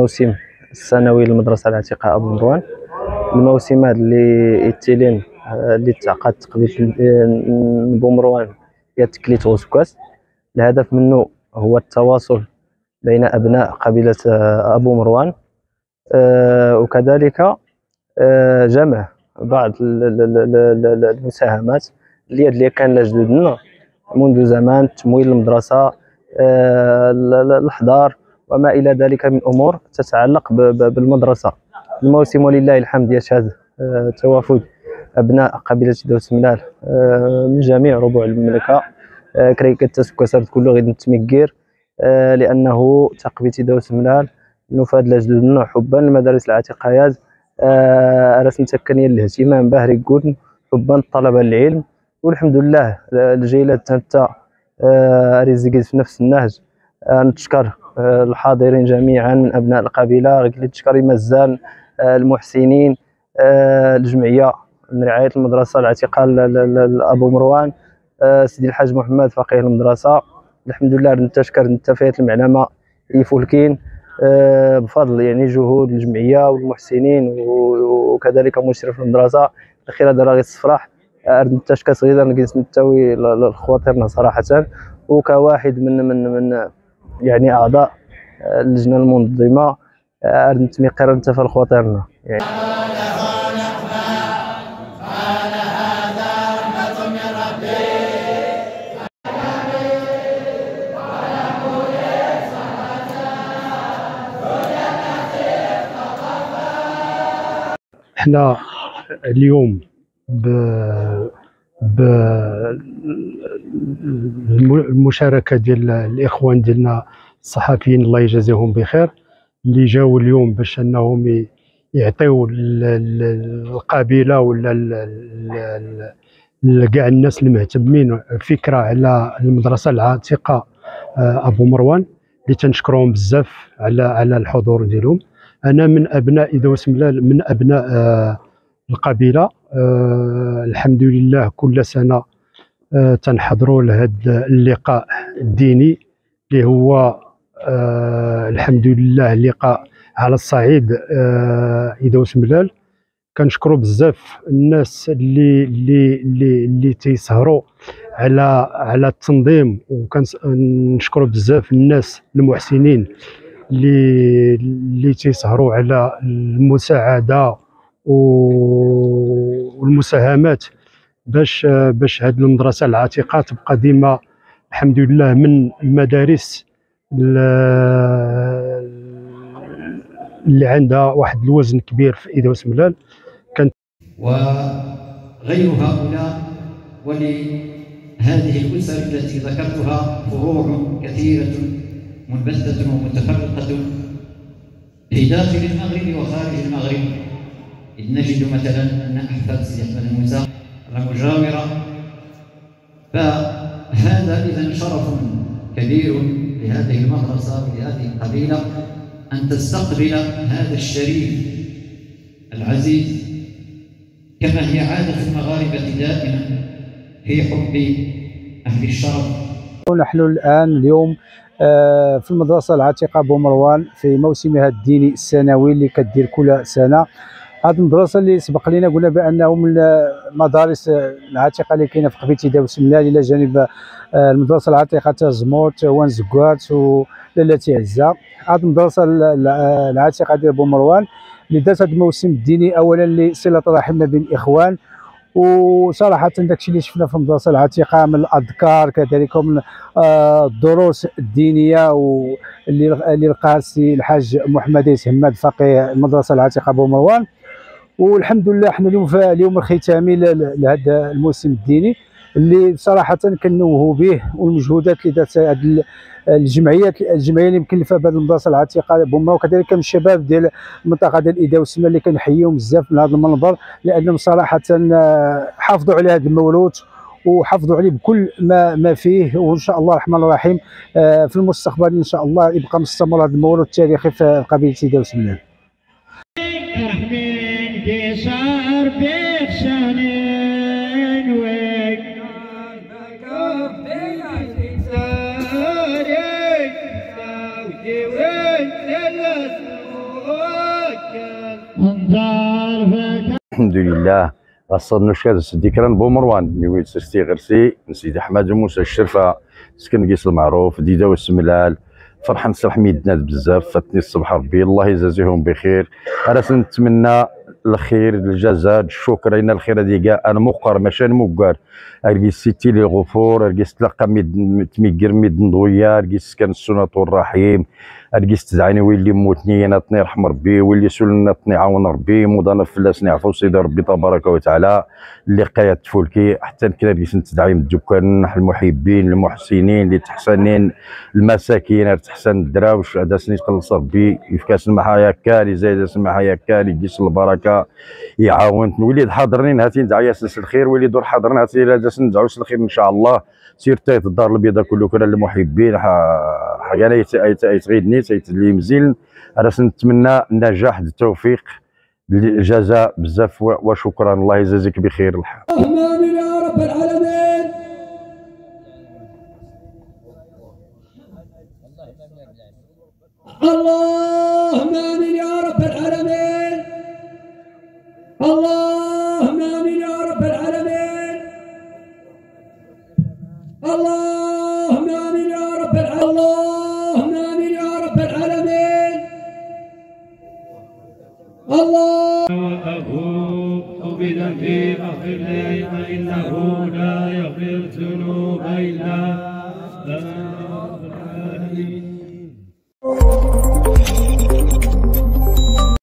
الموسم السنوي للمدرسة العتيقة أبو مروان، الموسم هذا اللي يتلين اللي تعقد قبيلة بومروان هي تكليت غوسكواس. الهدف منه هو التواصل بين أبناء قبيلة أبو مروان، وكذلك جمع بعض المساهمات اللي كان لجدودنا منذ زمان، تمويل المدرسة، الإحضار وما إلى ذلك من أمور تتعلق بالمدرسة. الموسم ولله الحمد يشهد توافد أبناء قبيلة دوس ملال من جميع ربوع المملكة. كريكة تسكسرت كل غير نتمكير لأنه تقبيتي دوس ملال نفاد لجدودنا حبا للمدارس العتيقيات، رسم تكنيا الاهتمام به ريكون حبا الطلبة العلم. والحمد لله الجيلة تنتا رزقت في نفس النهج. نتشكر الحاضرين جميعا من أبناء القبيلة، نتشكر مزال المحسنين، الجمعية من رعاية المدرسة العتيقة أبو مروان، سيدي الحاج محمد فقيه المدرسة. الحمد لله نتشكر نتفايت المعلمة يفولكين بفضل يعني جهود الجمعية والمحسنين وكذلك مشرف المدرسة الأخيرة هذا راغي الصفراح. نتشكر صغيرا نجلس نتاوي لخواطرنا صراحة، وكواحد من يعني أعضاء اللجنة المنظمة نتميقر نتفى لخواطرنا يعني. احنا اليوم بالمشاركه ديال الاخوان ديالنا الصحفيين الله يجازيهم بخير اللي جاوا اليوم باش انهم يعطيو القبيله ولا كاع الناس المهتمين فكره على المدرسه العتيقه ابو مروان، اللي تنشكرهم بزاف على الحضور ديالهم. انا من ابناء دوس ملال، من ابناء القبيله. الحمد لله كل سنه تنحضروا لهذا اللقاء الديني اللي هو الحمد لله لقاء على الصعيد دوس ملال. كنشكروا بزاف الناس اللي تيسهروا على التنظيم، وكنشكروا بزاف الناس المحسنين اللي تيسهروا على المساعده والمساهمات باش هذه المدرسه العتيقه تبقى ديما الحمد لله من المدارس اللي عندها واحد الوزن كبير في دوس ملال. وغير هؤلاء ولهذه الأسر التي ذكرتها فروع كثيرة منبثة ومتفرقة في داخل المغرب وخارج المغرب. إذ نجد مثلا أن أحفاد سيدي أحمد موسى المجاورة، فهذا إذا شرف كبير لهذه المدرسة ولهذه القبيلة أن تستقبل هذا الشريف العزيز كما هي عادة المغاربة دائما في حب أهل الشرف. نحن الآن اليوم في المدرسة العتيقة أبو مروان في موسمها الديني السنوي اللي كدير كل سنة. هذه المدرسة اللي سبق لنا قلنا بأنه من المدارس العتيقة اللي كاينة في قبيلة دوس ملال إلى جانب المدرسة العتيقة تازموت وانزكوات ولالتي عزة. هذه المدرسة العتيقة ديال أبو مروان اللي دارت هذا الموسم الديني أولا لصلة رحم بين الإخوان، وصراحه داكشي اللي شفنا في المدرسه العتيقه من الاذكار كذلك ومن الدروس الدينيه واللي لقاها السي الحاج محمد عيسى هماد فقيه المدرسه العتيقه بومروان. والحمد لله حنا اليوم في اليوم الختامي لهذا الموسم الديني اللي صراحه كنوهوا به، والمجهودات اللي دارت هذه الجمعيه اللي مكلفه بهذه المدرسه العتيقه بومروان، وكذلك من الشباب ديال المنطقه ديال الايداع والسمنه اللي كنحييهم بزاف من هذا المنبر، لانهم صراحه حافظوا على هذا الموروث وحافظوا عليه بكل ما فيه. وان شاء الله الرحمن الرحيم في المستقبل ان شاء الله يبقى مستمر هذا الموروث التاريخي في قبيله ايداع وسمنان. الحمد لله وصلنا شكاز ذكرى بومروان اللي ولد سيدي غرسي سيدي احمد موسى الشرفه سكن قيس المعروف ديدا والسملال. فرحان صراحه ميدنا بزاف فاتني الصبح ربي الله يجازيهم بخير. انا نتمنى الخير الجزاء الشكر لنا الخير هذه كاع انا مقر ماشي مقر ارجي سيتي لي الغفور ارجي تلقى تميكر ميد نضويه ارجي سكن السنه الرحيم ارجي تدعيني ويلي موتني انا طني رحم ربي واللي سولنا طني عاون ربي موضنا فلاس نعفو سيدي ربي تبارك وتعالى اللي قايت فولكي حتى كنا ارجي تدعي من الدكان المحبين المحسنين اللي تحسنين المساكين تحسن الدراوش هذا سني تخلص ربي يفكاس المحايا كالي زايد المحايا كالي يجيس البركه يعاون وليد حاضرين هاتي ندعي ياسس الخير وليد دور حاضرين هاتي لا ندعوا الخير ان شاء الله. سير تايت الدار البيضاء كله كان المحبين حاجه تغيدني تايت اللي مزيان. انا نتمنى النجاح التوفيق الجزاء بزاف وشكرا الله يجازيك بخير الحال. امين يا رب العالمين. اللهم امين يا رب العالمين. اللهم امين يا رب العالمين. اللهم امين يا رب العالمين. اللهم امين يا رب العالمين. الله وأبوء بذنبي فاغفر لي فإنه لا يغفر الذنوب إلا أنت.